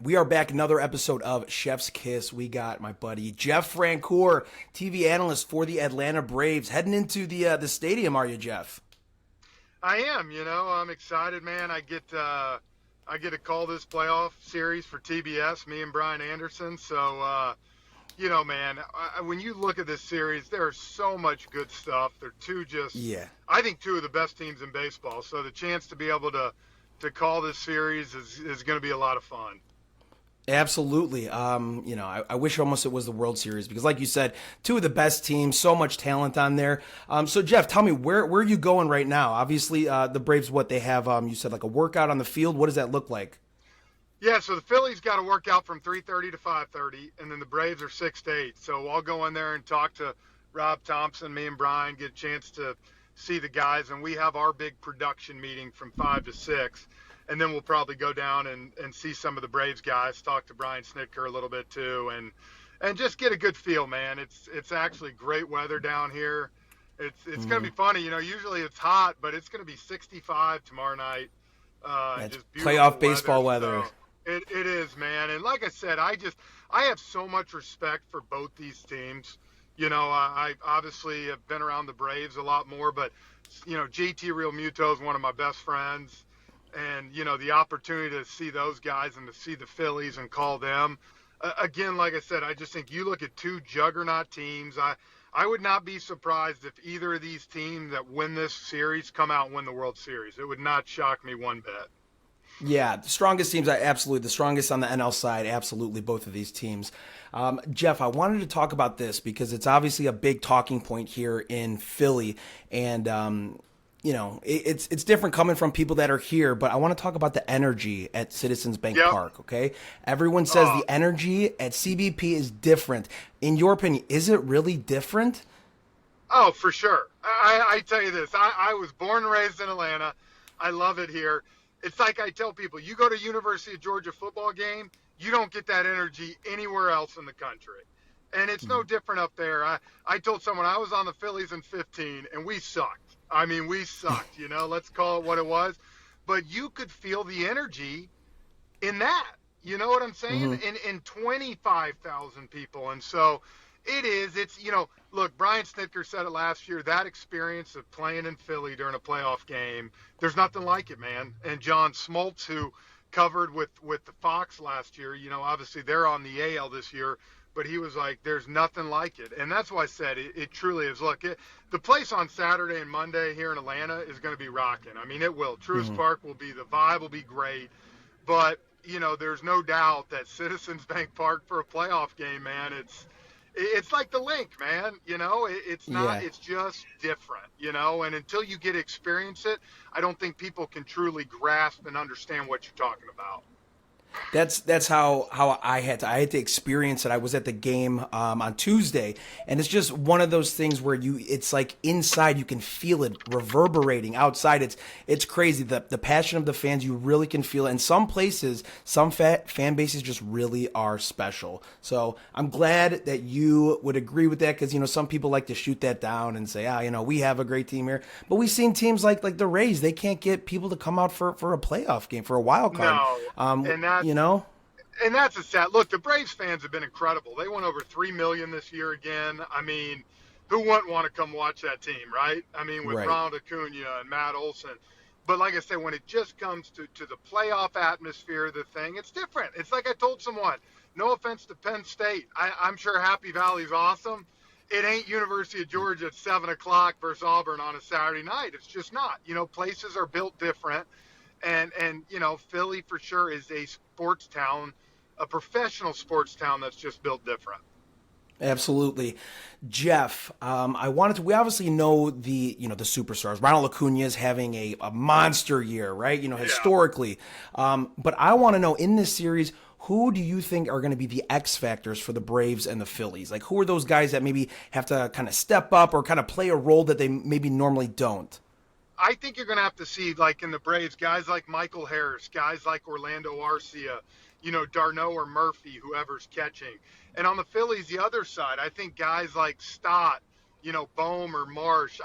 We are back, another episode of Chef's Kiss. We got my buddy Jeff Francoeur, TV analyst for the Atlanta Braves, heading into the stadium. Are you, Jeff? I am. I'm excited, man. I get to call this playoff series for TBS, me and Brian Anderson. So, man, when you look at this series, there's so much good stuff. They're Yeah. I think two of the best teams in baseball. So the chance to be able to call this series is going to be a lot of fun. Absolutely. I wish almost it was the World Series because, like you said, two of the best teams, so much talent on there. So, Jeff, tell me, where are you going right now? Obviously, the Braves, what they have, you said like a workout on the field. What does that look like? Yeah, so the Phillies got to work out from 3:30 to 5:30, and then the Braves are 6 to 8. So I'll go in there and talk to Rob Thompson, me and Brian, get a chance to see the guys, and we have our big production meeting from 5 to 6. And then we'll probably go down and see some of the Braves guys, talk to Brian Snitker a little bit too, and just get a good feel, man. It's actually great weather down here. It's going to be funny. Usually it's hot, but it's going to be 65 tomorrow night. That's Just beautiful playoff baseball weather. So it is, man. And like I said, I have so much respect for both these teams. I obviously have been around the Braves a lot more, but, JT Real Muto is one of my best friends. And, the opportunity to see those guys and to see the Phillies and call them. Again, like I said, I just think you look at two juggernaut teams. I would not be surprised if either of these teams that win this series come out and win the World Series. It would not shock me one bit. Yeah, the strongest teams, absolutely. The strongest on the NL side, absolutely, both of these teams. Jeff, I wanted to talk about this because it's obviously a big talking point here in Philly. And, it's different coming from people that are here, but I want to talk about the energy at Citizens Bank Park, okay? Everyone says the energy at CBP is different. In your opinion, is it really different? Oh, for sure. I tell you this. I was born and raised in Atlanta. I love it here. It's like I tell people, you go to University of Georgia football game, you don't get that energy anywhere else in the country. And it's no different up there. I told someone I was on the Phillies in 15, and we sucked. I mean, we sucked, let's call it what it was. But you could feel the energy in that. You know what I'm saying? In 25,000 people. And so look, Brian Snitker said it last year, that experience of playing in Philly during a playoff game, there's nothing like it, man. And John Smoltz, who covered with the Fox last year, obviously they're on the AL this year, but he was like, there's nothing like it. And that's why I said it truly is. Look, the place on Saturday and Monday here in Atlanta is going to be rocking. I mean, it will. Truist Park the vibe will be great. But, there's no doubt that Citizens Bank Park for a playoff game, man, it's like the link, man. It's not. Yeah. It's just different. And until you get to experience it, I don't think people can truly grasp and understand what you're talking about. That's how I had to experience it. I was at the game on Tuesday, and it's just one of those things where it's like inside you can feel it reverberating. Outside it's crazy. The passion of the fans, you really can feel it. And some places, some fan bases just really are special. So I'm glad that you would agree with that because some people like to shoot that down and say, we have a great team here. But we've seen teams like the Rays, they can't get people to come out for a playoff game, for a wild card. No, and that's a sad look. The Braves fans have been incredible. They went over 3 million this year again. I mean, who wouldn't want to come watch that team, right? I mean, with Ronald Acuna and Matt Olson. But like I said, when it just comes to the playoff atmosphere of the thing, it's different. It's like I told someone, no offense to Penn State. I'm sure Happy Valley's awesome. It ain't University of Georgia at 7 o'clock versus Auburn on a Saturday night. It's just not. Places are built different. And Philly for sure is a sports town, a professional sports town that's just built different. Absolutely. Jeff, we obviously know the superstars. Ronald Acuna is having a monster year, right? Historically. But I want to know in this series, who do you think are going to be the X factors for the Braves and the Phillies? Like, who are those guys that maybe have to kind of step up or kind of play a role that they maybe normally don't? I think you're going to have to see, like in the Braves, guys like Michael Harris, guys like Orlando Arcia, Darno or Murphy, whoever's catching. And on the Phillies, the other side, I think guys like Stott, Bohm or Marsh.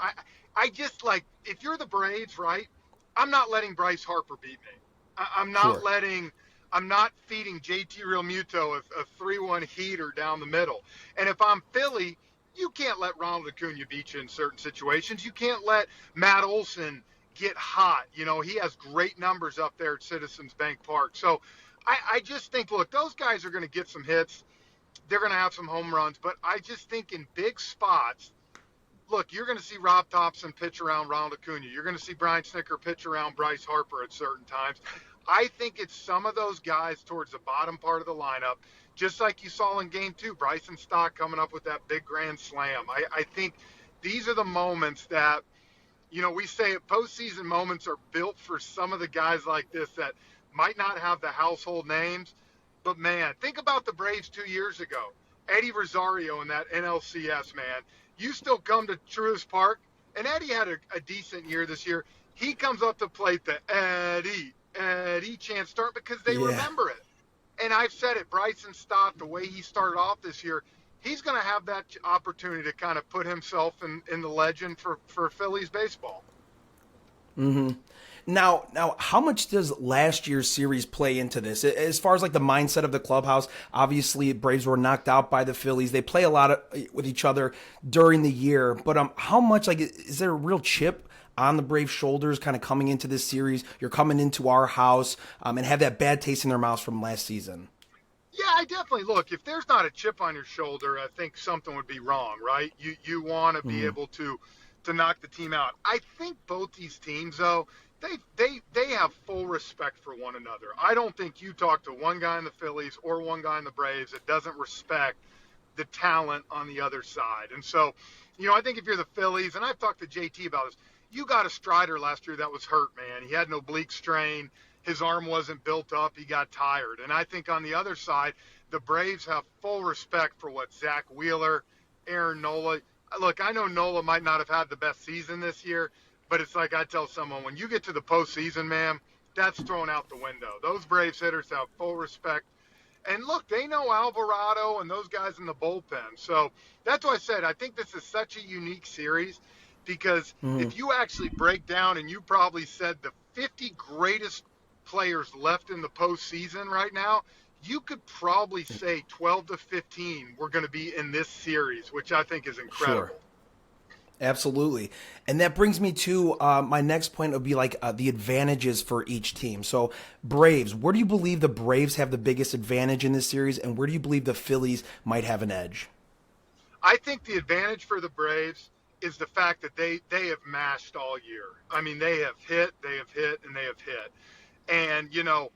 I just like, if you're the Braves, right, I'm not letting Bryce Harper beat me. I'm not letting I'm not feeding JT Realmuto a 3-1 heater down the middle. And if I'm Philly, you can't let Ronald Acuna beat you in certain situations. You can't let Matt Olson get hot. You know, he has great numbers up there at Citizens Bank Park. So I just think, look, those guys are going to get some hits. They're going to have some home runs. But I just think in big spots, look, you're going to see Rob Thompson pitch around Ronald Acuna. You're going to see Brian Snitker pitch around Bryce Harper at certain times. I think it's some of those guys towards the bottom part of the lineup, just like you saw in Game 2, Bryson Stott coming up with that big grand slam. I think these are the moments that, you know, we say postseason moments are built for some of the guys like this that might not have the household names. But, man, think about the Braves 2 years ago. Eddie Rosario in that NLCS, man. You still come to Truist Park, and Eddie had a decent year this year. He comes up to plate the Eddie chant start because they Yeah. remember it. And I've said it, Bryson Stott, the way he started off this year, he's going to have that opportunity to kind of put himself in the legend for Phillies baseball. Mm-hmm. Now, how much does last year's series play into this? As far as like the mindset of the clubhouse, obviously Braves were knocked out by the Phillies. They play a lot with each other during the year, but how much, like, is there a real chip on the Braves' shoulders kind of coming into this series? You're coming into our house and have that bad taste in their mouths from last season. Yeah, I definitely look. If there's not a chip on your shoulder, I think something would be wrong, right? You want to be able to knock the team out. I think both these teams, though, they have full respect for one another. I don't think you talk to one guy in the Phillies or one guy in the Braves that doesn't respect the talent on the other side. And so, you know, I think if you're the Phillies, and I've talked to JT about this, you got a Strider last year that was hurt, man. He had an oblique strain. His arm wasn't built up. He got tired. And I think on the other side, the Braves have full respect for what Zach Wheeler, Aaron Nola. Look, I know Nola might not have had the best season this year, but it's like I tell someone, when you get to the postseason, man, that's thrown out the window. Those Braves hitters have full respect. And look, they know Alvarado and those guys in the bullpen. So that's why I said I think this is such a unique series because if you actually break down, and you probably said the 50 greatest players left in the postseason right now, you could probably say 12 to 15 were going to be in this series, which I think is incredible. Sure. Absolutely. And that brings me to my next point would be like the advantages for each team. So Braves, where do you believe the Braves have the biggest advantage in this series, and where do you believe the Phillies might have an edge? I think the advantage for the Braves is the fact that they have mashed all year. I mean, they have hit, and they have hit. And, you know,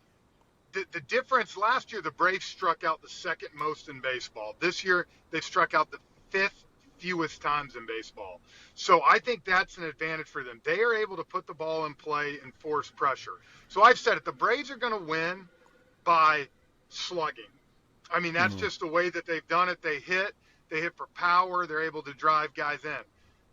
the difference last year, the Braves struck out the second most in baseball. This year, they've struck out the fifth fewest times in baseball. So I think that's an advantage for them. They are able to put the ball in play and force pressure. So I've said it, the Braves are going to win by slugging. I mean, that's just the way that they've done it. They hit for power. They're able to drive guys in.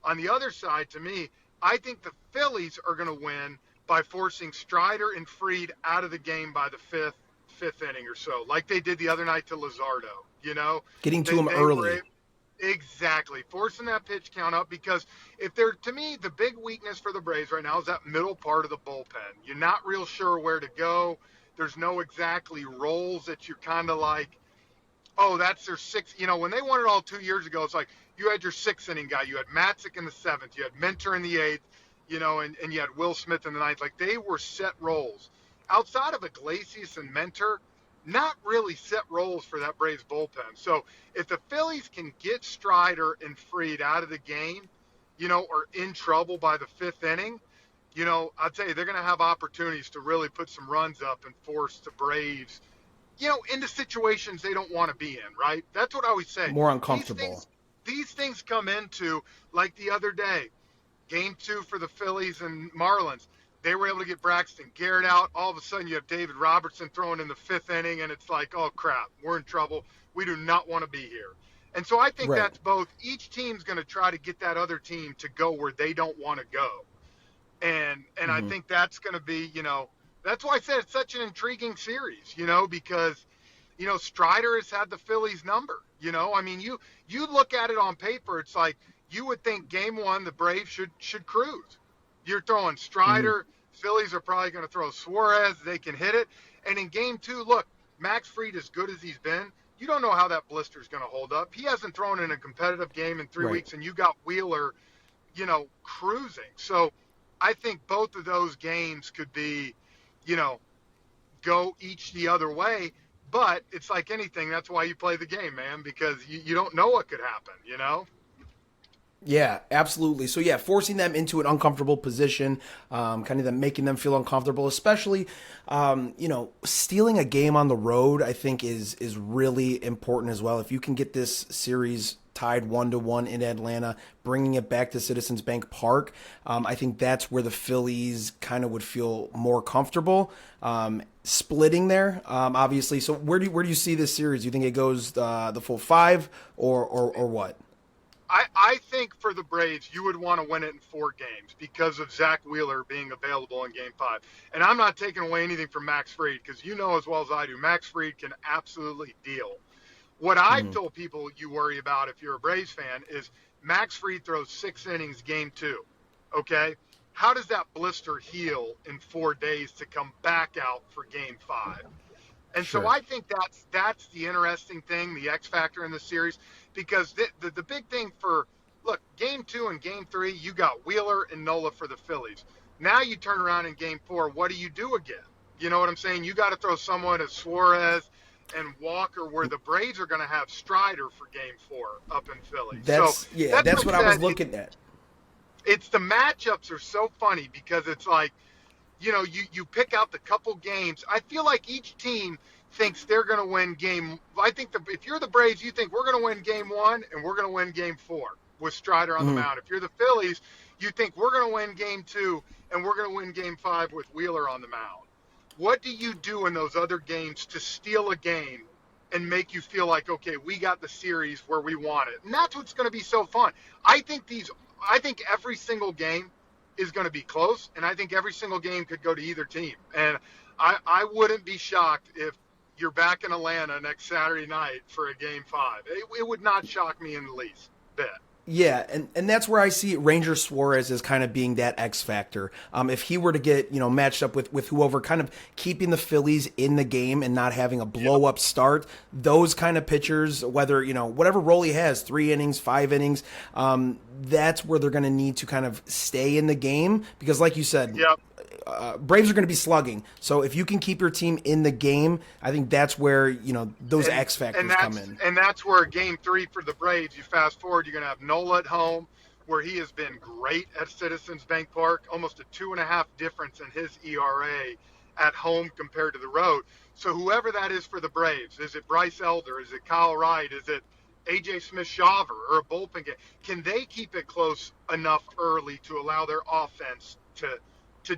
On the other side, to me, I think the Phillies are going to win by forcing Strider and Fried out of the game by the fifth inning or so, like they did the other night to Luzardo, you know? Getting to him early. Exactly. Forcing that pitch count up, because if they're, to me, the big weakness for the Braves right now is that middle part of the bullpen. You're not real sure where to go. There's no exactly roles that you're kind of like, oh, that's their sixth. You know, when they won it all 2 years ago, it's like you had your sixth inning guy. You had Matzik in the seventh. You had Minter in the eighth, you know, and you had Will Smith in the ninth. Like, they were set roles. Outside of Iglesias and Minter, not really set roles for that Braves bullpen. So if the Phillies can get Strider and Fried out of the game, you know, or in trouble by the fifth inning, you know, I'll tell you, they're going to have opportunities to really put some runs up and force the Braves, you know, into situations they don't want to be in, right? That's what I always say. More uncomfortable. These things come into, like the other day, Game 2 for the Phillies and Marlins. They were able to get Braxton Garrett out. All of a sudden, you have David Robertson throwing in the fifth inning, and it's like, oh, crap, we're in trouble. We do not want to be here. And so I think that's both. Each team's going to try to get that other team to go where they don't want to go. And I think that's going to be, you know, that's why I said it's such an intriguing series, you know, because, you know, Strider has had the Phillies number. You know, I mean, you look at it on paper, it's like you would think Game 1 the Braves should cruise. You're throwing Strider. Phillies are probably going to throw Suarez. They can hit it. And in game 2, look, Max Fried, as good as he's been, you don't know how that blister is going to hold up. He hasn't thrown in a competitive game in 3 Right. weeks, and you got Wheeler, cruising. So I think both of those games could be, go each the other way. But it's like anything. That's why you play the game, man, because you don't know what could happen. Yeah, absolutely. So yeah, forcing them into an uncomfortable position, kind of them making them feel uncomfortable, especially, stealing a game on the road, I think is really important as well. If you can get this series tied 1-1 in Atlanta, bringing it back to Citizens Bank Park, I think that's where the Phillies kind of would feel more comfortable. Splitting there, obviously. So where do you see this series? Do you think it goes the full 5 or what? I think for the Braves, you would want to win it in 4 games because of Zach Wheeler being available in Game 5. And I'm not taking away anything from Max Fried because you know as well as I do, Max Fried can absolutely deal. What I've told people you worry about if you're a Braves fan is Max Fried throws 6 innings Game 2, okay? How does that blister heal in 4 days to come back out for Game 5? And Sure. so I think that's the interesting thing, the X factor in the series, because the big thing look, Game 2 and Game 3, you got Wheeler and Nola for the Phillies. Now you turn around in Game 4, what do you do again? You know what I'm saying? You got to throw someone as Suarez and Walker, where the Braves are going to have Strider for Game 4 up in Philly. That's what I was looking at. It's the matchups are so funny because it's like, you pick out the couple games. I feel like each team thinks they're going to win game. I think if you're the Braves, you think we're going to win Game 1 and we're going to win Game 4 with Strider on the mound. If you're the Phillies, you think we're going to win Game 2 and we're going to win Game 5 with Wheeler on the mound. What do you do in those other games to steal a game and make you feel like, okay, we got the series where we want it? And that's what's going to be so fun. I think every single game is going to be close, and I think every single game could go to either team. And I wouldn't be shocked if you're back in Atlanta next Saturday night for a Game 5. It would not shock me in the least bit. Yeah, and that's where I see Ranger Suarez as kind of being that X factor. If he were to get matched up with whoever, kind of keeping the Phillies in the game and not having a blow up start, those kind of pitchers, whether whatever role he has, 3 innings, 5 innings, that's where they're going to need to kind of stay in the game because, like you said. Yep. Braves are going to be slugging. So if you can keep your team in the game, I think that's where, those X factors come in. And that's where Game 3 for the Braves, you fast forward, you're going to have Nola at home, where he has been great at Citizens Bank Park, almost a 2.5 difference in his ERA at home compared to the road. So whoever that is for the Braves, is it Bryce Elder? Is it Kyle Wright? Is it A.J. Smith-Shawver or a bullpen game? Can they keep it close enough early to allow their offense to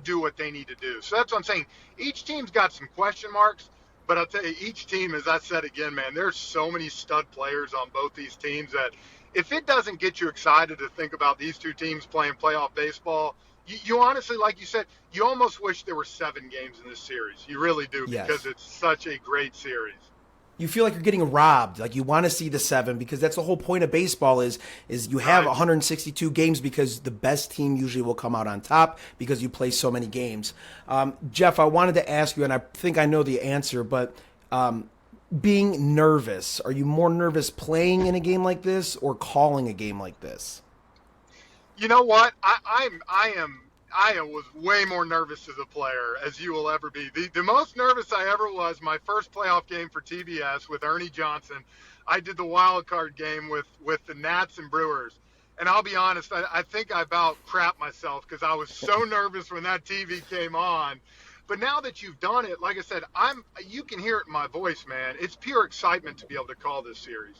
do what they need to do? So that's what I'm saying. Each team's got some question marks, but I'll tell you, each team, as I said again, man, there's so many stud players on both these teams that if it doesn't get you excited to think about these two teams playing playoff baseball, you honestly, like you said, you almost wish there were 7 games in this series. You really do, because it's such a great series. You feel like you're getting robbed. Like you want to see the 7 because that's the whole point of baseball is you have 162 games because the best team usually will come out on top because you play so many games. Jeff, I wanted to ask you, and I think I know the answer, but being nervous, are you more nervous playing in a game like this or calling a game like this? You know what? I was way more nervous as a player as you will ever be. The most nervous I ever was, my first playoff game for TBS with Ernie Johnson. I did the wild card game with the Nats and Brewers. And I'll be honest, I think I about crapped myself because I was so nervous when that TV came on. But now that you've done it, like I said, you can hear it in my voice, man. It's pure excitement to be able to call this series.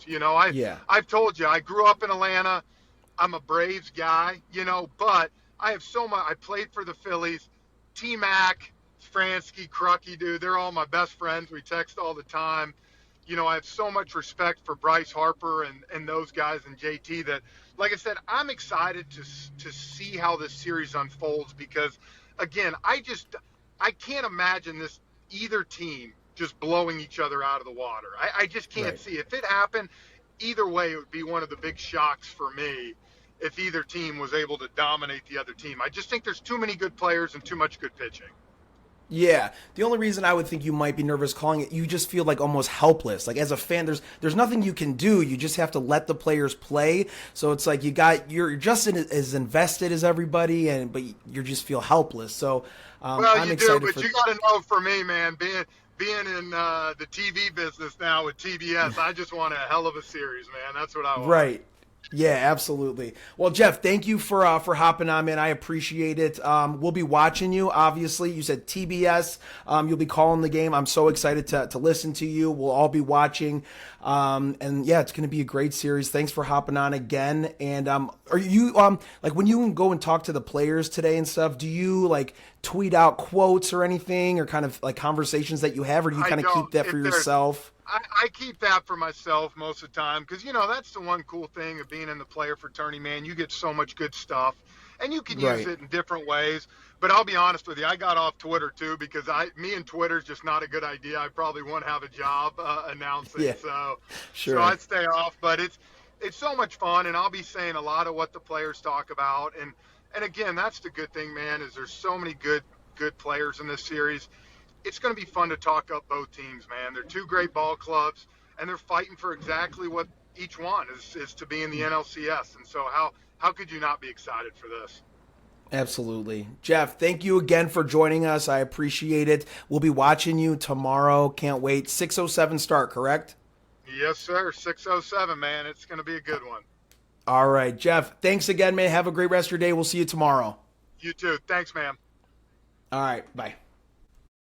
I've told you, I grew up in Atlanta. I'm a Braves guy, but I have so much. I played for the Phillies. T-Mac, Fransky, Crucky, dude, they're all my best friends. We text all the time. I have so much respect for Bryce Harper and those guys and JT that, like I said, I'm excited to see how this series unfolds because, again, I can't imagine either team just blowing each other out of the water. I just can't see. If it happened, either way, it would be one of the big shocks for me if either team was able to dominate the other team. I just think there's too many good players and too much good pitching. Yeah, the only reason I would think you might be nervous calling it, you just feel like almost helpless. Like as a fan, there's nothing you can do. You just have to let the players play. So it's like you're just as invested as everybody, but you just feel helpless. So Well, I'm you do, excited but for. you got to know, for me, man, being in the TV business now with TBS, I just want a hell of a series, man. That's what I want. Right. Yeah, absolutely. Well, Jeff, thank you for hopping on, man. I appreciate it. We'll be watching you. Obviously, you said TBS. You'll be calling the game. I'm so excited to listen to you. We'll all be watching. And yeah, it's going to be a great series. Thanks for hopping on again. And are you like when you go and talk to the players today and stuff? Do you like tweet out quotes or anything, or kind of like conversations that you have, or do you I kind of don't. keep that for If there's yourself? I keep that for myself most of the time because that's the one cool thing of being in the player fraternity, man. You get so much good stuff, and you can use Right. it in different ways. But I'll be honest with you, I got off Twitter too because me and Twitter's just not a good idea. I probably won't have a job announcing, Yeah. so Sure. I'd stay off. But it's so much fun, and I'll be saying a lot of what the players talk about, and again, that's the good thing, man. Is there's so many good players in this series. It's going to be fun to talk up both teams, man. They're two great ball clubs, and they're fighting for exactly what each one is to be in the NLCS. And so how could you not be excited for this? Absolutely. Jeff, thank you again for joining us. I appreciate it. We'll be watching you tomorrow. Can't wait. 6:07 start, correct? Yes, sir. 6:07, man. It's going to be a good one. All right, Jeff. Thanks again, man. Have a great rest of your day. We'll see you tomorrow. You too. Thanks, man. All right. Bye.